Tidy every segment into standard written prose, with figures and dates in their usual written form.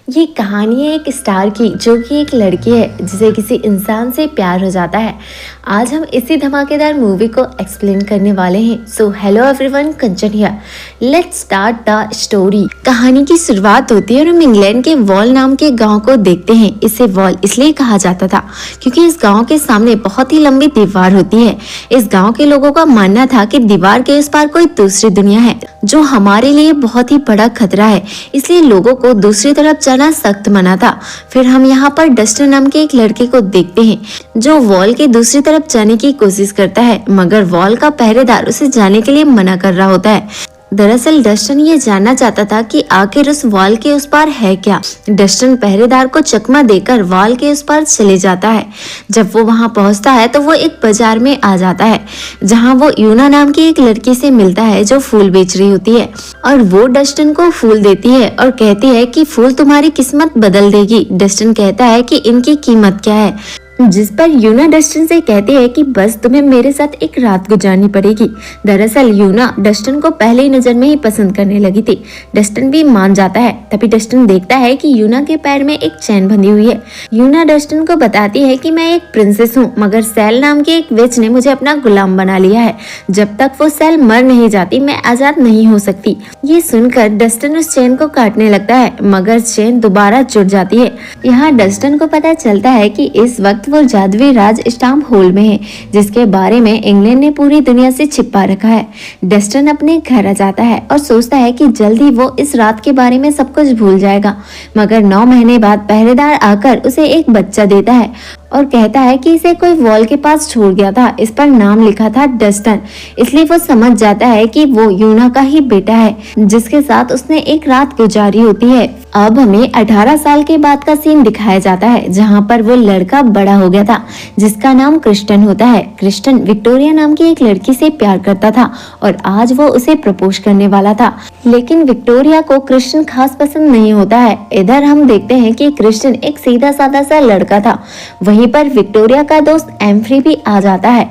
ये कहानी है एक स्टार की जो कि एक लड़की है जिसे किसी इंसान से प्यार हो जाता है। आज हम इसी धमाकेदार मूवी को एक्सप्लेन करने वाले हैं। So hello everyone, Kanchan here. Let's start the story. कहानी की शुरुआत होती है और हम इंग्लैंड के वॉल नाम के गांव को देखते हैं। इसे वॉल इसलिए कहा जाता था क्योंकि इस गांव के सामने बहुत ही लंबी दीवार होती है। इस गांव के लोगों का मानना था कि दीवार के उस पार कोई दूसरी दुनिया है जो हमारे लिए बहुत ही बड़ा खतरा है, इसलिए लोगों को दूसरी तरफ जाना सख्त मना था। फिर हम यहाँ पर डस्टर नाम के एक लड़के को देखते हैं जो वॉल के दूसरी तरफ जाने की कोशिश करता है, मगर वॉल का पहरेदार उसे जाने के लिए मना कर रहा होता है। दरअसल डस्टन ये जानना चाहता था कि आखिर उस वॉल के उस पार है क्या। डस्टन पहरेदार को चकमा देकर वॉल के उस पार चले जाता है। जब वो वहां पहुंचता है तो वो एक बाजार में आ जाता है जहां वो यूना नाम की एक लड़की से मिलता है जो फूल बेच रही होती है, और वो डस्टन को फूल देती है और कहती है कि फूल तुम्हारी किस्मत बदल देगी। डस्टन कहता है कि इनकी कीमत क्या है, जिस पर यूना डस्टन से कहती है कि बस तुम्हें मेरे साथ एक रात गुजारनी पड़ेगी। दरअसल यूना डस्टन को पहले ही नजर में ही पसंद करने लगी थी। डस्टन भी मान जाता है। तभी डस्टन देखता है कि यूना के पैर में एक चैन बंधी हुई है। यूना डस्टन को बताती है कि मैं एक प्रिंसेस हूँ, मगर सैल नाम के एक विच ने मुझे अपना गुलाम बना लिया है। जब तक वो सैल मर नहीं जाती मैं आजाद नहीं हो सकती। ये सुनकर डस्टन उस चैन को काटने लगता है, मगर चैन दोबारा जुड़ जाती है। यहाँ डस्टन को पता चलता है कि इस वक्त वो जादुई राज स्टाम्प होल में है, जिसके बारे में इंग्लैंड ने पूरी दुनिया से छिपा रखा है। डस्टन अपने घर आ जाता है और सोचता है कि जल्द ही वो इस रात के बारे में सब कुछ भूल जाएगा, मगर 9 महीने बाद पहरेदार आकर उसे एक बच्चा देता है और कहता है कि इसे कोई वॉल के पास छोड़ गया था। इस पर नाम लिखा था डस्टन, इसलिए वो समझ जाता है कि वो यूना का ही बेटा है जिसके साथ उसने एक रात गुजारी होती है। अब हमें 18 साल के बाद का सीन दिखाया जाता है जहाँ पर वो लड़का बड़ा हो गया था जिसका नाम क्रिस्टन होता है। क्रिस्टन विक्टोरिया नाम की एक लड़की से प्यार करता था और आज वो उसे प्रपोज करने वाला था, लेकिन विक्टोरिया को क्रिस्टन खास पसंद नहीं होता है। इधर हम देखते हैं कि क्रिस्टन एक सीधा साधा सा लड़का था। वहीं पर विक्टोरिया का दोस्त एम्फ्री भी आ जाता है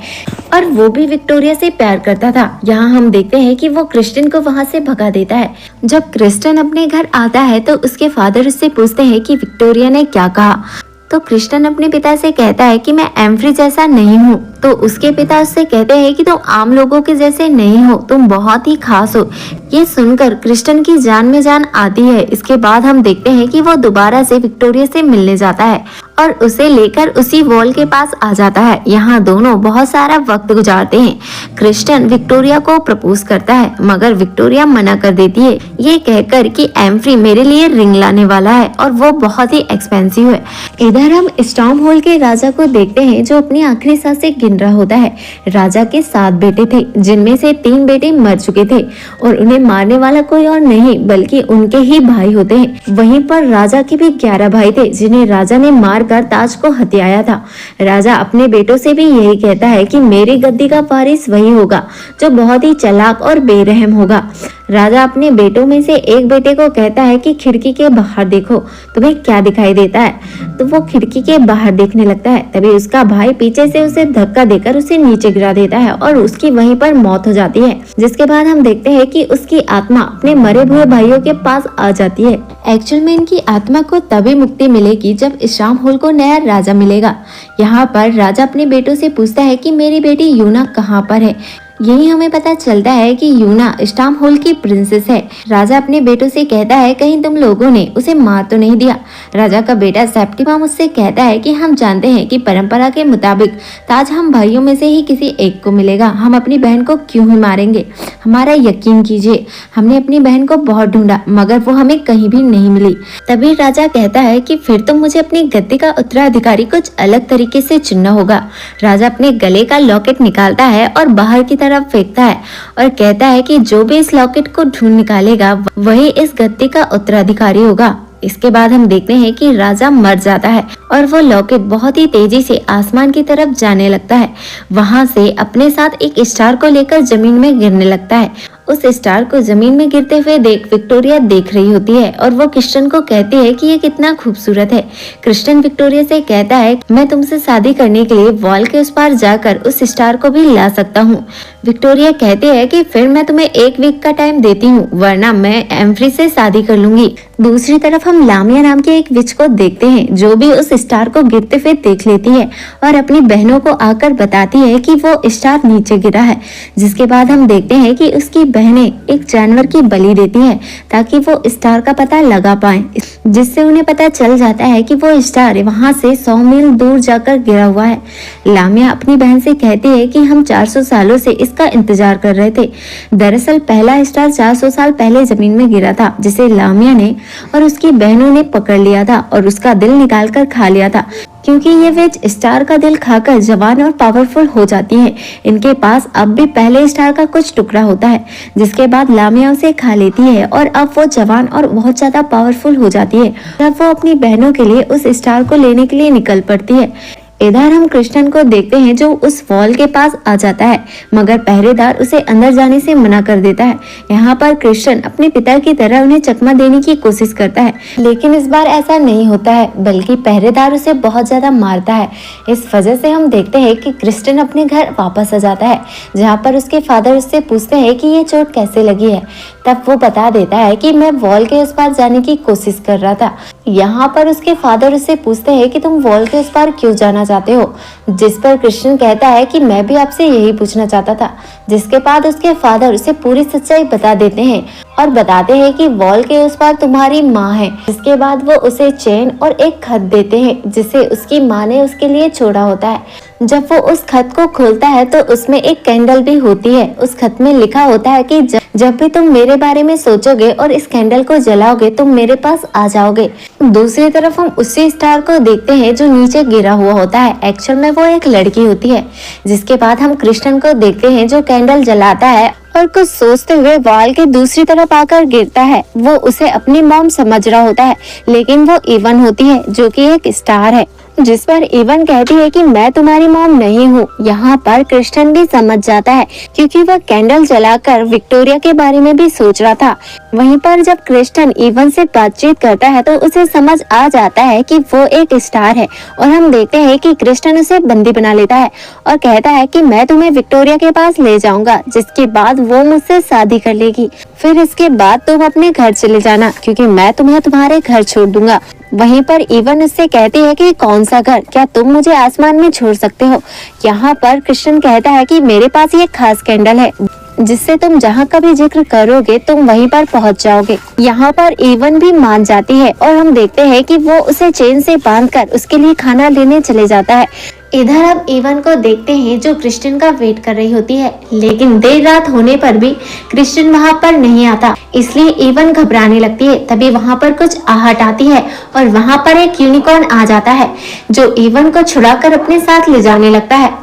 और वो भी विक्टोरिया से प्यार करता था। यहाँ हम देखते हैं कि वो क्रिस्टन को वहाँ से भगा देता है। जब क्रिस्टन अपने घर आता है तो उसके फादर उससे पूछते हैं कि विक्टोरिया ने क्या कहा, तो क्रिस्टन अपने पिता से कहता है कि मैं एम्फ्री जैसा नहीं हूँ। तो उसके पिता उससे कहते हैं कि तुम आम लोगों के जैसे नहीं हो, तुम बहुत ही खास हो। ये सुनकर क्रिस्टन की जान में जान आती है। इसके बाद हम देखते हैं कि वो दोबारा से विक्टोरिया से मिलने जाता है और उसे लेकर उसी वॉल के पास आ जाता है। यहाँ दोनों बहुत सारा वक्त गुजारते हैं। क्रिस्टन विक्टोरिया को प्रपोज करता है, मगर विक्टोरिया मना कर देती है, ये कहकर कि एम्फ्री मेरे लिए रिंग लाने वाला है और वो बहुत ही एक्सपेंसिव है। इधर हम स्टॉर्म होल के राजा को देखते हैं जो अपनी आखिरी सांसें गिन रहा होता है। राजा के 7 बेटे थे, जिनमें से 3 बेटे मर चुके थे और उन्हें मारने वाला कोई और नहीं बल्कि उनके ही भाई होते हैं। वहीं पर राजा के भी 11 भाई थे जिन्हें राजा ने मार कर ताज को हथियाया था। राजा अपने बेटों से भी यही कहता है कि मेरी गद्दी का वारिस वही होगा जो बहुत ही चालाक और बेरहम होगा। राजा अपने बेटों में से एक बेटे को कहता है कि खिड़की के बाहर देखो, तुम्हें क्या दिखाई देता है। तो वो खिड़की के बाहर देखने लगता है। तभी उसका भाई पीछे से उसे धक्का देकर उसे नीचे गिरा देता है और उसकी वहीं पर मौत हो जाती है। जिसके बाद हम देखते हैं कि उसकी आत्मा अपने मरे हुए भाइयों के पास आ जाती है। एक्चुअल में इनकी आत्मा को तभी मुक्ति मिलेगी जब स्टाम्प होल को नया राजा मिलेगा। यहाँ पर राजा अपने बेटों से पूछता है कि मेरी बेटी यूना कहाँ पर है। यही हमें पता चलता है कि यूना स्टाम्प होल की प्रिंसेस है। राजा अपने बेटों से कहता है कहीं तुम लोगों ने उसे मार तो नहीं दिया। राजा का बेटा सेप्टिमम उससे कहता है कि हम जानते हैं कि परंपरा के मुताबिक ताज हम भाइयों में से ही किसी एक को मिलेगा, हम अपनी बहन को क्यों ही मारेंगे। हमारा यकीन कीजिए, हमने अपनी बहन को बहुत ढूंढा मगर वो हमें कहीं भी नहीं मिली। तभी राजा कहता है कि फिर तो मुझे अपनी गद्दी का उत्तराधिकारी कुछ अलग तरीके से चुनना होगा। राजा अपने गले का लॉकेट निकालता है और बाहर की तरफ फेंकता है और कहता है कि जो भी इस लॉकेट को ढूंढ निकालेगा वही इस गद्दी का उत्तराधिकारी होगा। इसके बाद हम देखते हैं कि राजा मर जाता है और वो लॉकेट बहुत ही तेजी से आसमान की तरफ जाने लगता है। वहां से अपने साथ एक स्टार को लेकर जमीन में गिरने लगता है उस स्टार को जमीन में गिरते हुए देख विक्टोरिया देख रही होती है और वो क्रिस्टन को कहती है कि ये कितना खूबसूरत है। क्रिस्टन विक्टोरिया से कहता है मैं तुमसे शादी करने के लिए वॉल के उस पार जाकर उस स्टार को भी ला सकता हूँ। विक्टोरिया कहती है कि फिर मैं तुम्हें 1 वीक का टाइम देती हूँ, वरना मैं एम्फ्री से शादी कर लूंगी। दूसरी तरफ हम लामिया नाम की एक विच को देखते हैं जो भी उस स्टार को गिरते हुए देख लेती है और अपनी बहनों को आकर बताती है कि वो स्टार नीचे गिरा है। जिसके बाद हम देखते हैं कि उसकी बहनें एक जानवर की बलि देती हैं ताकि वो स्टार का पता लगा पाए, जिससे उन्हें पता चल जाता है कि वो स्टार वहां से 100 मील दूर जाकर गिरा हुआ है। लामिया अपनी बहन से कहती है कि हम 400 सालों से इसका इंतजार कर रहे थे। दरअसल पहला स्टार 400 साल पहले जमीन में गिरा था, जिसे लामिया ने और उसकी बहनों ने पकड़ लिया था और उसका दिल निकाल कर खा लिया था, क्योंकि ये वेज स्टार का दिल खाकर जवान और पावरफुल हो जाती हैं। इनके पास अब भी पहले स्टार का कुछ टुकड़ा होता है, जिसके बाद लामिया उसे खा लेती है और अब वो जवान और बहुत ज्यादा पावरफुल हो जाती है। तब वो अपनी बहनों के लिए उस स्टार को लेने के लिए निकल पड़ती है। इधर हम क्रिस्टन को देखते हैं जो उस वॉल के पास आ जाता है, मगर पहरेदार उसे अंदर जाने से मना कर देता है। यहाँ पर क्रिस्टन अपने पिता की तरह उन्हें चकमा देने की कोशिश करता है, लेकिन इस बार ऐसा नहीं होता है, बल्कि पहरेदार उसे बहुत ज्यादा मारता है। इस वजह से हम देखते हैं कि क्रिस्टन अपने घर वापस आ जाता है, जहाँ पर उसके फादर उससे पूछते हैं कि ये चोट कैसे लगी है। तब वो बता देता है कि मैं वॉल के उस पार जाने की कोशिश कर रहा था। यहाँ पर उसके फादर उससे पूछते हैं कि तुम वॉल के उस पार क्यों जाना चाहते हो, जिस पर क्रिस्टन कहता है कि मैं भी आपसे यही पूछना चाहता था। जिसके बाद उसके फादर उसे पूरी सच्चाई बता देते हैं और बताते हैं कि वॉल के उस पार तुम्हारी माँ है। जिसके बाद वो उसे चेन और एक खत देते हैं जिसे उसकी माँ ने उसके लिए छोड़ा होता है। जब वो उस खत को खोलता है तो उसमें एक कैंडल भी होती है। उस खत में लिखा होता है कि जब भी तुम मेरे बारे में सोचोगे और इस कैंडल को जलाओगे तुम मेरे पास आ जाओगे। दूसरी तरफ हम उसी स्टार को देखते हैं जो नीचे गिरा हुआ होता है। एक्चुअल में वो एक लड़की होती है। जिसके बाद हम क्रिस्टन को देखते हैं जो कैंडल जलाता है और कुछ सोचते हुए वॉल के दूसरी तरफ आकर गिरता है। वो उसे अपनी मॉम समझ रहा होता है, लेकिन वो इवन होती है जो कि एक स्टार है। जिस पर इवन कहती है कि मैं तुम्हारी मॉम नहीं हूँ। यहाँ पर क्रिस्टन भी समझ जाता है, क्योंकि वह कैंडल जलाकर विक्टोरिया के बारे में भी सोच रहा था। वहीं पर जब क्रिस्टन इवन से बातचीत करता है तो उसे समझ आ जाता है कि वो एक स्टार है, और हम देखते हैं कि क्रिस्टन उसे बंदी बना लेता है और कहता है कि मैं तुम्हें विक्टोरिया के पास ले जाऊंगा, जिसके बाद वो मुझसे शादी कर लेगी। फिर इसके बाद तुम अपने घर चले जाना, क्योंकि मैं तुम्हें तुम्हारे घर छोड़ दूंगा। वहीं पर इवन उससे कहती है कि कौन सा घर, क्या तुम मुझे आसमान में छोड़ सकते हो। यहाँ पर क्रिस्टन कहता है कि मेरे पास ये खास कैंडल है जिससे तुम जहाँ का भी जिक्र करोगे तुम वहीं पर पहुँच जाओगे। यहाँ पर इवन भी मान जाती है और हम देखते हैं कि वो उसे चेन से बांधकर उसके लिए खाना लेने चले जाता है। इधर अब इवन को देखते हैं जो क्रिस्टन का वेट कर रही होती है, लेकिन देर रात होने पर भी क्रिस्टन वहाँ पर नहीं आता, इसलिए इवन घबराने लगती है। तभी वहाँ पर कुछ आहट आती है और वहाँ पर एक यूनिकॉर्न आ जाता है जो इवन को छुड़ाकर अपने साथ ले जाने लगता है।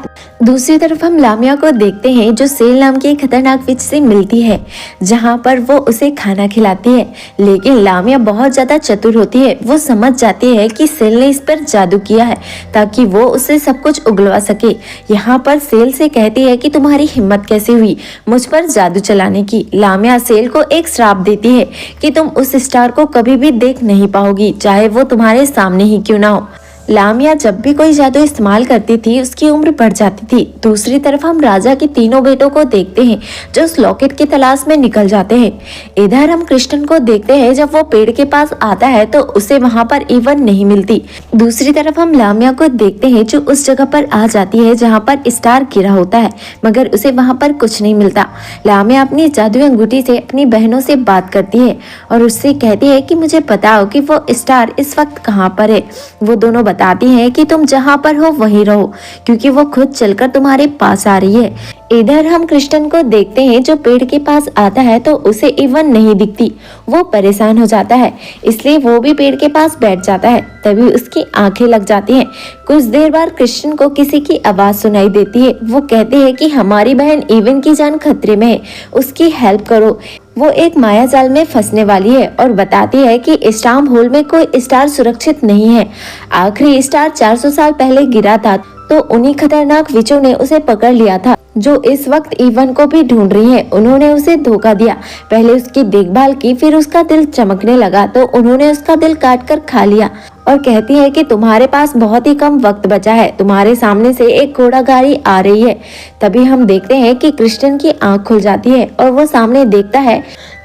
दूसरी तरफ हम लामिया को देखते हैं जो सेल नाम की खतरनाक विच से मिलती है, जहाँ पर वो उसे खाना खिलाती है। लेकिन लामिया बहुत ज्यादा चतुर होती है, वो समझ जाती है कि सेल ने इस पर जादू किया है ताकि वो उसे सब कुछ उगलवा सके। यहाँ पर सेल से कहती है कि तुम्हारी हिम्मत कैसे हुई मुझ पर जादू चलाने की। लामिया सेल को एक श्राप देती है कि तुम उस स्टार को कभी भी देख नहीं पाओगी, चाहे वो तुम्हारे सामने ही क्यों ना हो। लामिया जब भी कोई जादू इस्तेमाल करती थी उसकी उम्र बढ़ जाती थी। दूसरी तरफ हम राजा के तीनों बेटों को देखते हैं जो उस लॉकेट की तलाश में निकल जाते हैं। इधर हम क्रिस्टन को देखते हैं जब वो पेड़ के पास आता है तो उसे वहां पर इवन नहीं मिलती। दूसरी तरफ हम लामिया को देखते हैं जो उस जगह पर आ जाती है जहाँ पर स्टार गिरा होता है, मगर उसे वहां पर कुछ नहीं मिलता। लामिया अपनी जादुई अंगूठी से अपनी बहनों से बात करती है और उससे कहती है कि मुझे बताओ कि वो स्टार इस वक्त कहाँ पर है। वो दोनों बताती है कि तुम जहाँ पर हो वहीं रहो, क्योंकि वो खुद चलकर तुम्हारे पास आ रही है। इधर हम क्रिस्टन को देखते हैं जो पेड़ के पास आता है तो उसे इवन नहीं दिखती। वो परेशान हो जाता है, इसलिए वो भी पेड़ के पास बैठ जाता है। तभी उसकी आंखें लग जाती हैं। कुछ देर बाद क्रिस्टन को किसी की आवाज सुनाई देती है। वो कहते हैं कि हमारी बहन इवन की जान खतरे में है, उसकी हेल्प करो। वो एक माया जाल में फंसने वाली है और बताती है कि स्टार्म होल में कोई स्टार सुरक्षित नहीं है। आखिरी स्टार 400 साल पहले गिरा था तो उन्हीं खतरनाक विचों ने उसे पकड़ लिया था। जो इस वक्त इवन को भी ढूंढ रही है। उन्होंने उसे धोखा दिया, पहले उसकी देखभाल की, फिर उसका दिल चमकने लगा तो उन्होंने उसका दिल काट कर खा लिया और कहती है कि तुम्हारे पास बहुत ही कम वक्त बचा है, तुम्हारे सामने से एक घोड़ा गाड़ी आ रही है। तभी हम देखते हैं कि क्रिस्टियन की आंख खुल जाती है और वो सामने देखता है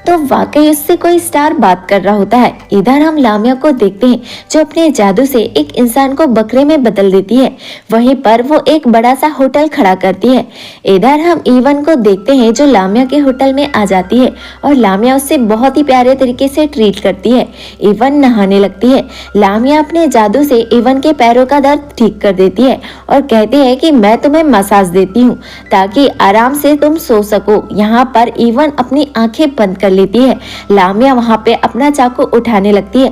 तो वाकई उससे कोई स्टार बात कर रहा होता है। इधर हम लामिया को देखते हैं जो अपने जादू से एक इंसान को बकरे में बदल देती है। वहीं पर वो एक बड़ा सा होटल खड़ा करती है। इधर हम इवन को देखते हैं जो लामिया के होटल में आ जाती है और लामिया उससे बहुत ही प्यारे तरीके से ट्रीट करती है। इवन नहाने लगती है। लामिया अपने जादू से इवन के पैरों का दर्द ठीक कर देती है और कहती है कि मैं तुम्हें मसाज देती हूँ ताकि आराम से तुम सो सको। यहाँ पर इवन अपनी आंखें बंद कर लेती है। लामिया वहां पे अपना चाकू उठाने लगती है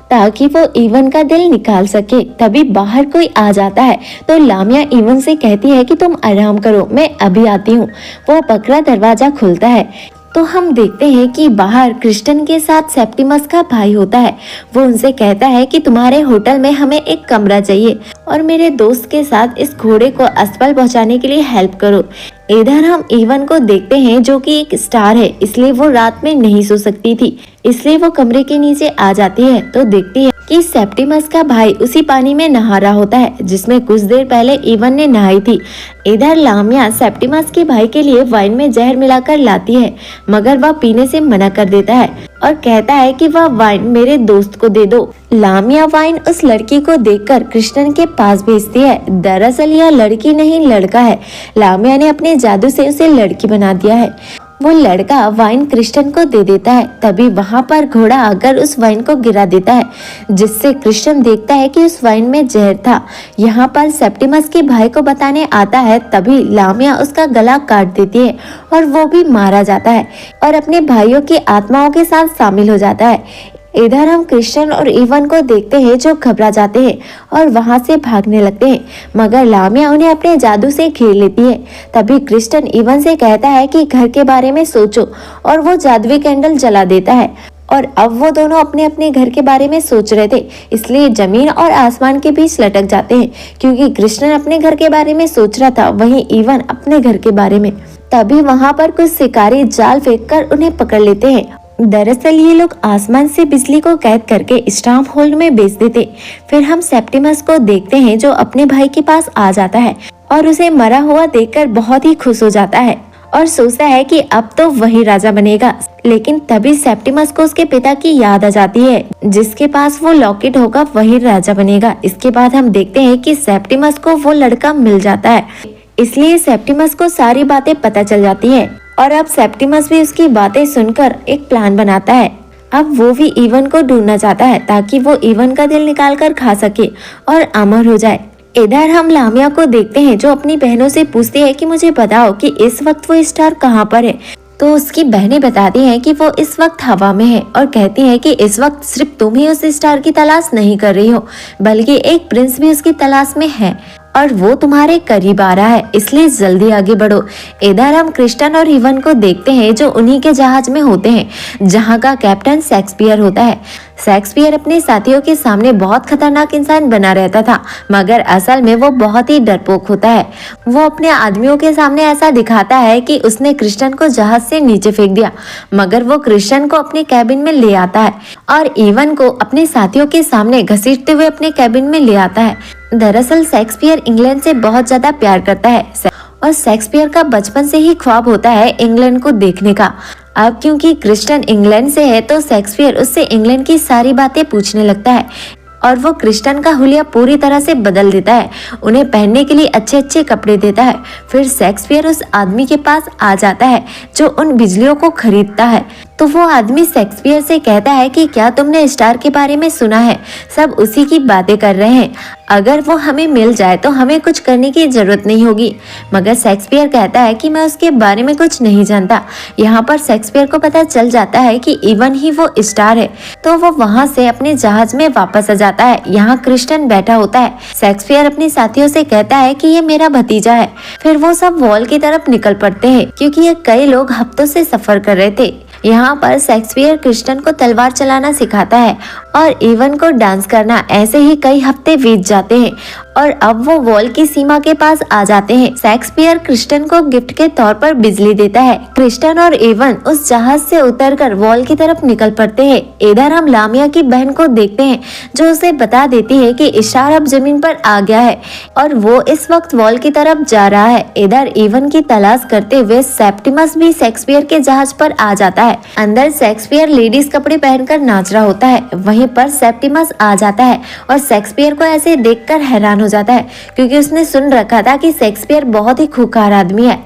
ताकि वो इवन का दिल निकाल सके। तभी बाहर कोई आ जाता है तो लामिया इवन से कहती है कि तुम आराम करो, मैं अभी आती हूँ। वो बकरा दरवाजा खुलता है तो हम देखते हैं कि बाहर क्रिस्टन के साथ सेप्टिमस का भाई होता है। वो उनसे कहता है कि तुम्हारे होटल में हमें एक कमरा चाहिए और मेरे दोस्त के साथ इस घोड़े को अस्पताल पहुंचाने के लिए हेल्प करो। इधर हम इवन को देखते हैं जो कि एक स्टार है, इसलिए वो रात में नहीं सो सकती थी, इसलिए वो कमरे के नीचे आ जाती है तो देखती है कि सेप्टिमस का भाई उसी पानी में नहा रहा होता है जिसमें कुछ देर पहले इवन ने नहाई थी। इधर लामिया सेप्टिमस के भाई के लिए वाइन में जहर मिलाकर लाती है मगर वह पीने से मना कर देता है और कहता है कि वह वाइन मेरे दोस्त को दे दो। लामिया वाइन उस लड़की को देखकर क्रिस्टन के पास भेजती है। दरअसल यह लड़की नहीं लड़का है। लामिया ने अपने जादू से उसे लड़की बना दिया है। वो लड़का वाइन क्रिस्टन को दे देता है। तभी वहां पर घोड़ा आकर उस वाइन को गिरा देता है जिससे क्रिस्टन देखता है कि उस वाइन में जहर था। यहाँ पर सेप्टिमस के भाई को बताने आता है तभी लामिया उसका गला काट देती है और वो भी मारा जाता है और अपने भाइयों की आत्माओं के साथ शामिल हो जाता है। इधर हम क्रिस्टन और इवन को देखते हैं जो घबरा जाते हैं और वहां से भागने लगते हैं मगर लामिया उन्हें अपने जादू से घेर लेती है। तभी क्रिस्टन इवन से कहता है कि घर के बारे में सोचो और वो जादुई कैंडल जला देता है। और अब वो दोनों अपने अपने घर के बारे में सोच रहे थे, इसलिए जमीन और आसमान के बीच लटक जाते हैं क्योंकि कृष्णन अपने घर के बारे में सोच रहा था, वहीं इवन अपने घर के बारे में। तभी वहां पर कुछ शिकारी जाल फेंक कर उन्हें पकड़ लेते हैं। दरअसल ये लोग आसमान से बिजली को कैद करके स्टाम्प होल्ड में बेच देते। फिर हम सेप्टिमस को देखते हैं जो अपने भाई के पास आ जाता है और उसे मरा हुआ देखकर बहुत ही खुश हो जाता है और सोचता है कि अब तो वही राजा बनेगा। लेकिन तभी सेप्टिमस को उसके पिता की याद आ जाती है, जिसके पास वो लॉकेट होगा वही राजा बनेगा। इसके बाद हम देखते हैं कि सेप्टिमस को वो लड़का मिल जाता है, इसलिए सेप्टिमस को सारी बातें पता चल जाती है और अब सेप्टिमस भी उसकी बातें सुनकर एक प्लान बनाता है। अब वो भी इवन को ढूंढना चाहता है ताकि वो इवन का दिल निकाल कर खा सके और अमर हो जाए। इधर हम लामिया को देखते हैं जो अपनी बहनों से पूछती है कि मुझे बताओ कि इस वक्त वो स्टार कहाँ पर है। तो उसकी बहनें बताती हैं कि वो इस वक्त हवा में है और कहती हैं कि इस वक्त सिर्फ तुम ही उस स्टार की तलाश नहीं कर रही हो बल्कि एक प्रिंस भी उसकी तलाश में है और वो तुम्हारे करीब आ रहा है, इसलिए जल्दी आगे बढ़ो। इधर हम क्रिस्टन और इवन को देखते हैं जो उन्हीं के जहाज में होते हैं जहां का कैप्टन शेक्सपियर होता है। शेक्सपियर अपने साथियों के सामने बहुत खतरनाक इंसान बना रहता था मगर असल में वो बहुत ही डरपोक होता है। वो अपने आदमियों के सामने ऐसा दिखाता है कि उसने क्रिस्टन को जहाज से नीचे फेंक दिया मगर वो क्रिस्टन को अपने कैबिन में ले आता है और इवन को अपने साथियों के सामने घसीटते हुए अपने कैबिन में ले आता है। दरअसल शेक्सपियर इंग्लैंड से बहुत ज्यादा प्यार करता है और शेक्सपियर का बचपन से ही ख्वाब होता है इंग्लैंड को देखने का। अब क्योंकि क्रिस्टन इंग्लैंड से है तो शेक्सपियर उससे इंग्लैंड की सारी बातें पूछने लगता है और वो क्रिस्टन का हुलिया पूरी तरह से बदल देता है, उन्हें पहनने के लिए अच्छे अच्छे कपड़े देता है। फिर शेक्सपियर उस आदमी के पास आ जाता है जो उन बिजलियों को खरीदता है। तो वो आदमी शेक्सपियर से कहता है कि क्या तुमने स्टार के बारे में सुना है, सब उसी की बातें कर रहे हैं, अगर वो हमें मिल जाए तो हमें कुछ करने की जरूरत नहीं होगी। मगर शेक्सपियर कहता है कि मैं उसके बारे में कुछ नहीं जानता। यहाँ पर शेक्सपियर को पता चल जाता है कि इवन ही वो स्टार है तो वो वहाँ से अपने जहाज में वापस आ जाता है। यहाँ क्रिस्टन बैठा होता है। शेक्सपियर अपने साथियों से कहता है कि ये मेरा भतीजा है। फिर वो सब वॉल की तरफ निकल पड़ते हैं क्योंकि ये कई लोग हफ्तों से सफर कर रहे थे। यहाँ पर शेक्सपियर क्रिस्टन को तलवार चलाना सिखाता है और इवन को डांस करना। ऐसे ही कई हफ्ते बीत जाते हैं और अब वो वॉल की सीमा के पास आ जाते हैं। शेक्सपियर क्रिस्टन को गिफ्ट के तौर पर बिजली देता है। क्रिस्टन और इवन उस जहाज से उतरकर वॉल की तरफ निकल पड़ते हैं। इधर हम लामिया की बहन को देखते हैं जो उसे बता देती है कि इशार अब जमीन पर आ गया है और वो इस वक्त वॉल की तरफ जा रहा है। इधर इवन की तलाश करते हुए सेप्टिमस भी शेक्सपियर के जहाज पर आ जाता है। अंदर शेक्सपियर लेडीज कपड़े पहनकर नाच रहा होता है। वहीं पर सेप्टिमस आ जाता है और शेक्सपियर को ऐसे देखकर हैरान हो जाता है क्योंकि उसने सुन रखा था कि शेक्सपियर बहुत ही खूंखार आदमी है।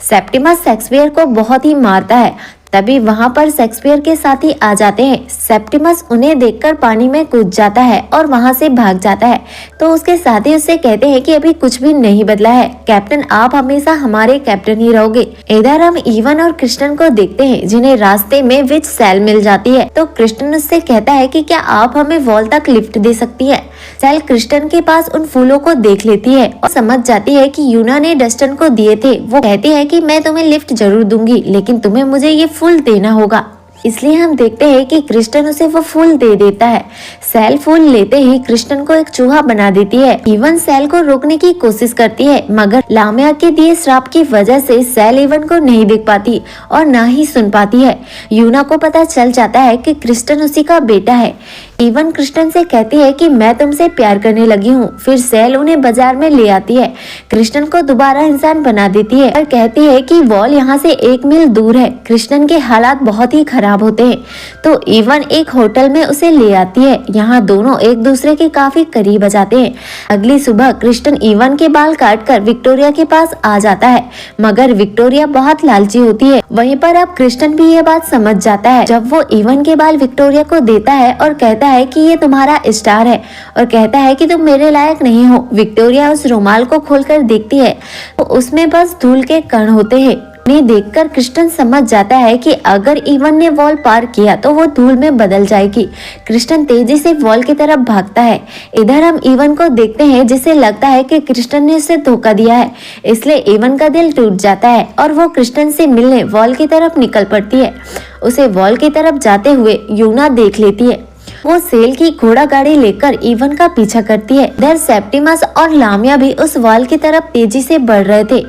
सेप्टिमस शेक्सपियर को बहुत ही मारता है। तभी वहां पर शेक्सपियर के साथी आ जाते हैं। सेप्टिमस उन्हें देखकर पानी में कूद जाता है और वहां से भाग जाता है। तो उसके साथी उससे कहते हैं कि अभी कुछ भी नहीं बदला है कैप्टन, आप हमेशा हमारे कैप्टन ही रहोगे। इधर हम इवन और क्रिस्टन को देखते हैं जिन्हें रास्ते में विच सेल मिल जाती है। तो क्रिस्टन उससे कहता है कि क्या आप हमें वॉल तक लिफ्ट दे सकती है। सेल क्रिस्टन के पास उन फूलों को देख लेती है और समझ जाती है कि यूना ने डस्टन को दिए थे। वो कहती है कि मैं तुम्हें लिफ्ट जरूर दूंगी लेकिन तुम्हें मुझे ये फूल देना होगा। इसलिए हम देखते हैं कि क्रिस्टन उसे वो फूल दे देता है। सेल फूल लेते ही क्रिस्टन को एक चूहा बना देती है। इवन सेल को रोकने की कोशिश करती है मगर लामिया के दिए श्राप की वजह से सेल इवन को नहीं देख पाती और ना ही सुन पाती है। यूना को पता चल जाता है कि क्रिस्टन उसी का बेटा है। इवन क्रिस्टन से कहती है कि मैं तुमसे प्यार करने लगी हूँ। फिर सेल उन्हें बाजार में ले आती है, क्रिस्टन को दोबारा इंसान बना देती है और कहती है कि वॉल यहाँ से 1 मील दूर है। क्रिस्टन के हालात बहुत ही खराब होते हैं तो इवन एक होटल में उसे ले आती है। यहाँ दोनों एक दूसरे के काफी करीब आ जाते हैं। अगली सुबह क्रिस्टन इवन के बाल काटकर विक्टोरिया के पास आ जाता है मगर विक्टोरिया बहुत लालची होती है। वहीं पर अब क्रिस्टन भी ये बात समझ जाता है जब वो इवन के बाल विक्टोरिया को देता है और कहता है कि ये तुम्हारा स्टार है और कहता है कि तुम मेरे लायक नहीं हो। विक्टोरिया उस रुमाल को खोलकर देखती है तो उसमें बस धूल के कण होते हैं। उन्हें देखकर क्रिस्टन समझ जाता है कि अगर इवन ने वॉल पार किया तो वो धूल में बदल जाएगी। क्रिस्टन तेजी से वॉल की तरफ भागता है। इधर हम इवन को देखते हैं जिसे लगता है कि क्रिस्टन ने उसे धोखा दिया है, इसलिए इवन का दिल टूट जाता है और वो क्रिस्टन से मिलने वॉल की तरफ निकल पड़ती है। उसे वॉल की तरफ जाते हुए यूना देख लेती है। वो सेल की घोड़ा गाड़ी लेकर इवन का पीछा करती है। इधर सेप्टिमस और लामिया भी उस वॉल की तरफ तेजी से बढ़ रहे थे।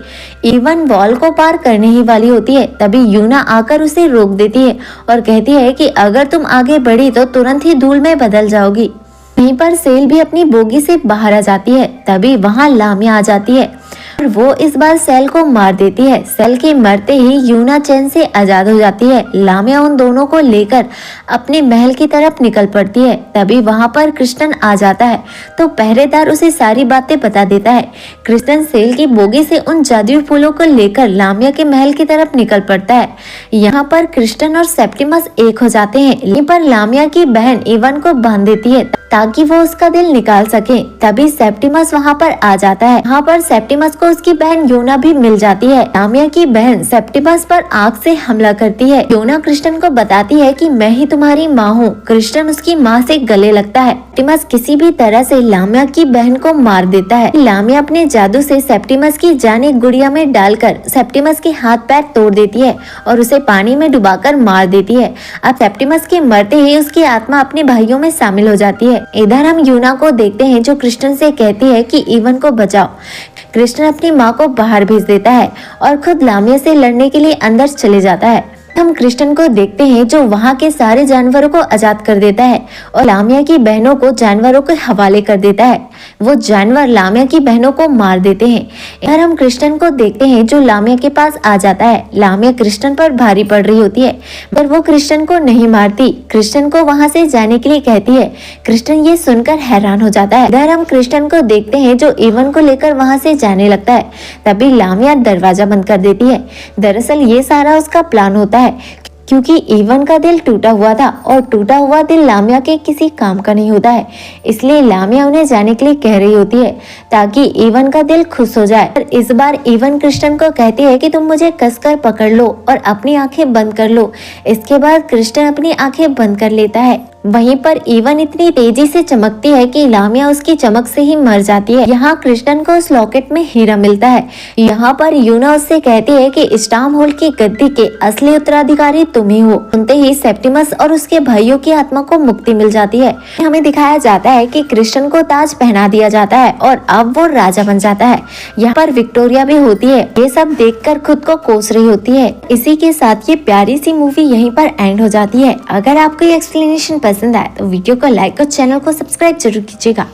इवन वॉल को पार करने ही वाली होती है तभी यूना आकर उसे रोक देती है और कहती है कि अगर तुम आगे बढ़ी तो तुरंत ही धूल में बदल जाओगी। वहीं पर सेल भी अपनी बोगी से बाहर आ जाती है। तभी वहाँ लामिया आ जाती है और वो इस बार सेल को मार देती है। सेल के मरते ही यूना चैन से आजाद हो जाती है। लामिया उन दोनों को लेकर अपने महल की तरफ निकल पड़ती है। तभी वहां पर क्रिस्टन आ जाता है तो पहरेदार उसे सारी बातें बता देता है। क्रिस्टन सेल की बोगी से उन जादुई फूलों को लेकर लामिया के महल की तरफ निकल पड़ता है। यहाँ पर क्रिस्टन और सेप्टिमस एक हो जाते हैं। यहीं पर लामिया की बहन इवन को बांध देती है ताकि वो उसका दिल निकाल सके। तभी सेप्टिमस वहाँ पर आ जाता है। यहाँ पर सेप्टिमस को उसकी बहन योना भी मिल जाती है। लामिया की बहन सेप्टिमस पर आग से हमला करती है। योना क्रिस्टन को बताती है कि मैं ही तुम्हारी माँ हूँ। क्रिस्टन उसकी माँ से गले लगता है। सेप्टिमस किसी भी तरह से लामिया की बहन को मार देता है। लामिया अपने जादू से सेप्टिमस की जान एक गुड़िया में डालकर सेप्टिमस के हाथ पैर तोड़ देती है और उसे पानी में डुबाकर मार देती है। अब सेप्टिमस के मरते ही उसकी आत्मा अपने भाइयों में शामिल हो जाती है। इधर हम यूना को देखते हैं जो क्रिस्टन से कहती है कि इवन को बचाओ। क्रिस्टन अपनी माँ को बाहर भेज देता है और खुद लामिया से लड़ने के लिए अंदर चले जाता है। हम क्रिस्टन को देखते हैं जो वहाँ के सारे जानवरों को आजाद कर देता है और लामिया की बहनों को जानवरों के हवाले कर देता है। वो जानवर लामिया की बहनों को मार देते हैं। इधर हम क्रिस्टन को देखते हैं जो लामिया के पास आ जाता है। लामिया क्रिस्टन पर भारी पड़ रही होती है पर वो क्रिस्टन को नहीं मारती। क्रिस्टन को वहाँ से जाने के लिए कहती है। क्रिस्टन ये सुनकर हैरान हो जाता है। इधर हम क्रिस्टन को देखते हैं जो इवन को लेकर वहाँ से जाने लगता है। तभी लामिया दरवाजा बंद कर देती है। दरअसल ये सारा उसका प्लान होता है क्योंकि इवन का दिल टूटा हुआ था और टूटा हुआ दिल लामिया के किसी काम का नहीं होता है, इसलिए लामिया उन्हें जाने के लिए कह रही होती है ताकि इवन का दिल खुश हो जाए। और इस बार इवन क्रिस्टन को कहती है कि तुम मुझे कसकर पकड़ लो और अपनी आंखें बंद कर लो। इसके बाद क्रिस्टन अपनी आंखें बंद कर लेता है। वहीं पर इवन इतनी तेजी से चमकती है कि लामिया उसकी चमक से ही मर जाती है। यहाँ कृष्णन को उस लॉकेट में हीरा मिलता है। यहाँ पर यूना उससे कहती है कि स्टाम होल की गद्दी के असली उत्तराधिकारी तुम ही हो। सुनते ही सेप्टिमस और उसके भाइयों की आत्मा को मुक्ति मिल जाती है। हमें दिखाया जाता है कि कृष्णन को ताज पहना दिया जाता है और अब वो राजा बन जाता है। यहाँ पर विक्टोरिया भी होती है, ये सब देखकर खुद को कोस रही होती है। इसी के साथ ये प्यारी सी मूवी यहीं पर एंड हो जाती है। अगर आपको ये एक्सप्लेनेशन पसंद आए तो वीडियो को लाइक और चैनल को सब्सक्राइब जरूर कीजिएगा।